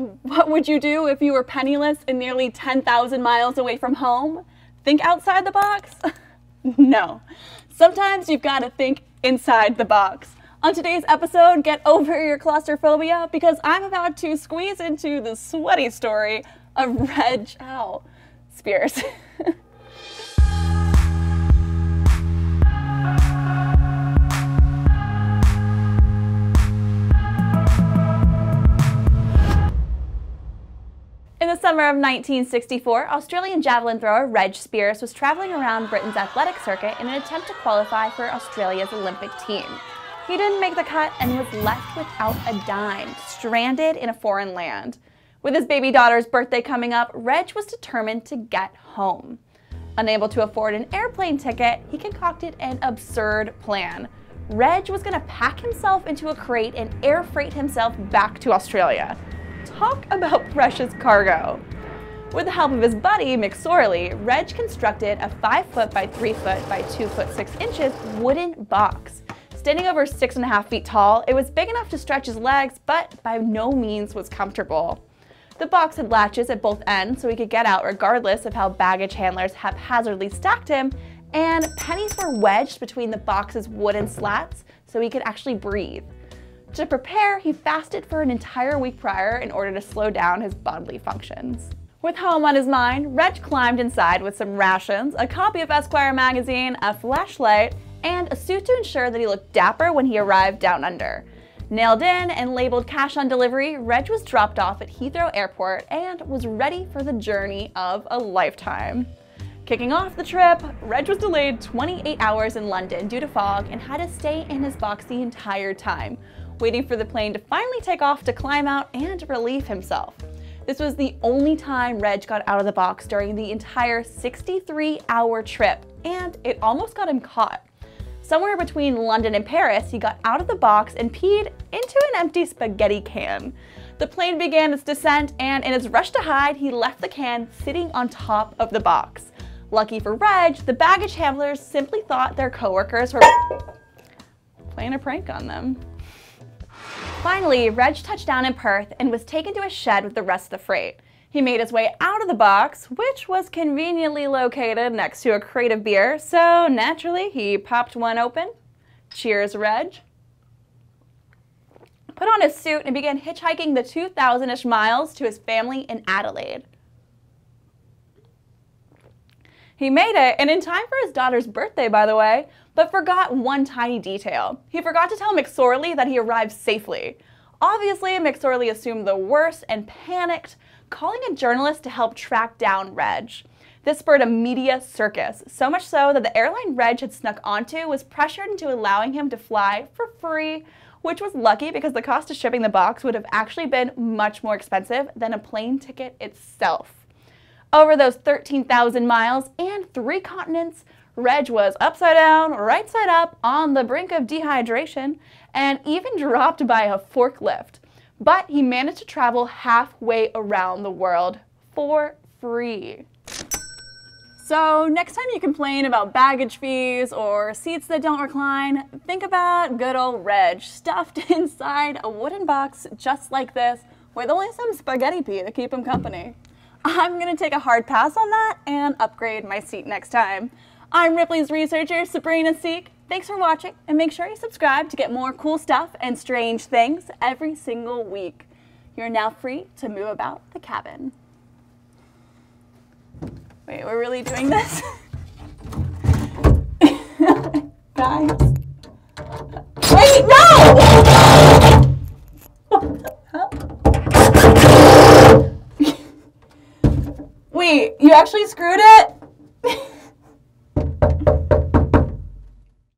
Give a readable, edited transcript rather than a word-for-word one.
What would you do if you were penniless and nearly 10,000 miles away from home? Think outside the box? No. Sometimes you've got to think inside the box. On today's episode, get over your claustrophobia because I'm about to squeeze into the sweaty story of Reg Spiers. In the summer of 1964, Australian javelin thrower Reg Spiers was traveling around Britain's athletic circuit in an attempt to qualify for Australia's Olympic team. He didn't make the cut and was left without a dime, stranded in a foreign land. With his baby daughter's birthday coming up, Reg was determined to get home. Unable to afford an airplane ticket, he concocted an absurd plan. Reg was going to pack himself into a crate and air freight himself back to Australia. Talk about precious cargo. With the help of his buddy, McSorley, Reg constructed a 5 foot by 3 foot by 2 foot 6 inches wooden box. Standing over 6.5 feet tall, it was big enough to stretch his legs, but by no means was comfortable. The box had latches at both ends so he could get out regardless of how baggage handlers haphazardly stacked him, and pennies were wedged between the box's wooden slats so he could actually breathe. To prepare, he fasted for an entire week prior in order to slow down his bodily functions. With home on his mind, Reg climbed inside with some rations, a copy of Esquire magazine, a flashlight, and a suit to ensure that he looked dapper when he arrived down under. Nailed in and labeled cash on delivery, Reg was dropped off at Heathrow Airport and was ready for the journey of a lifetime. Kicking off the trip, Reg was delayed 28 hours in London due to fog and had to stay in his box the entire time, waiting for the plane to finally take off to climb out and relieve himself. This was the only time Reg got out of the box during the entire 63-hour trip, and it almost got him caught. Somewhere between London and Paris, he got out of the box and peed into an empty spaghetti can. The plane began its descent, and in his rush to hide, he left the can sitting on top of the box. Lucky for Reg, the baggage handlers simply thought their coworkers were playing a prank on them. Finally, Reg touched down in Perth and was taken to a shed with the rest of the freight. He made his way out of the box, which was conveniently located next to a crate of beer, so naturally he popped one open. Cheers, Reg. Put on his suit and began hitchhiking the 2,000-ish miles to his family in Adelaide. He made it, and in time for his daughter's birthday, by the way, but forgot one tiny detail. He forgot to tell McSorley that he arrived safely. Obviously, McSorley assumed the worst and panicked, calling a journalist to help track down Reg. This spurred a media circus, so much so that the airline Reg had snuck onto was pressured into allowing him to fly for free, which was lucky because the cost of shipping the box would have actually been much more expensive than a plane ticket itself. Over those 13,000 miles and 3 continents, Reg was upside down, right side up, on the brink of dehydration, and even dropped by a forklift. But he managed to travel halfway around the world for free. So next time you complain about baggage fees or seats that don't recline, think about good old Reg, stuffed inside a wooden box just like this, with only some spaghetti pea to keep him company. I'm gonna take a hard pass on that and upgrade my seat next time. I'm Ripley's researcher, Sabrina Seek. Thanks for watching, and make sure you subscribe to get more cool stuff and strange things every single week. You're now free to move about the cabin. Wait, we're really doing this? Guys. Wait, no! Wait, you actually screwed it?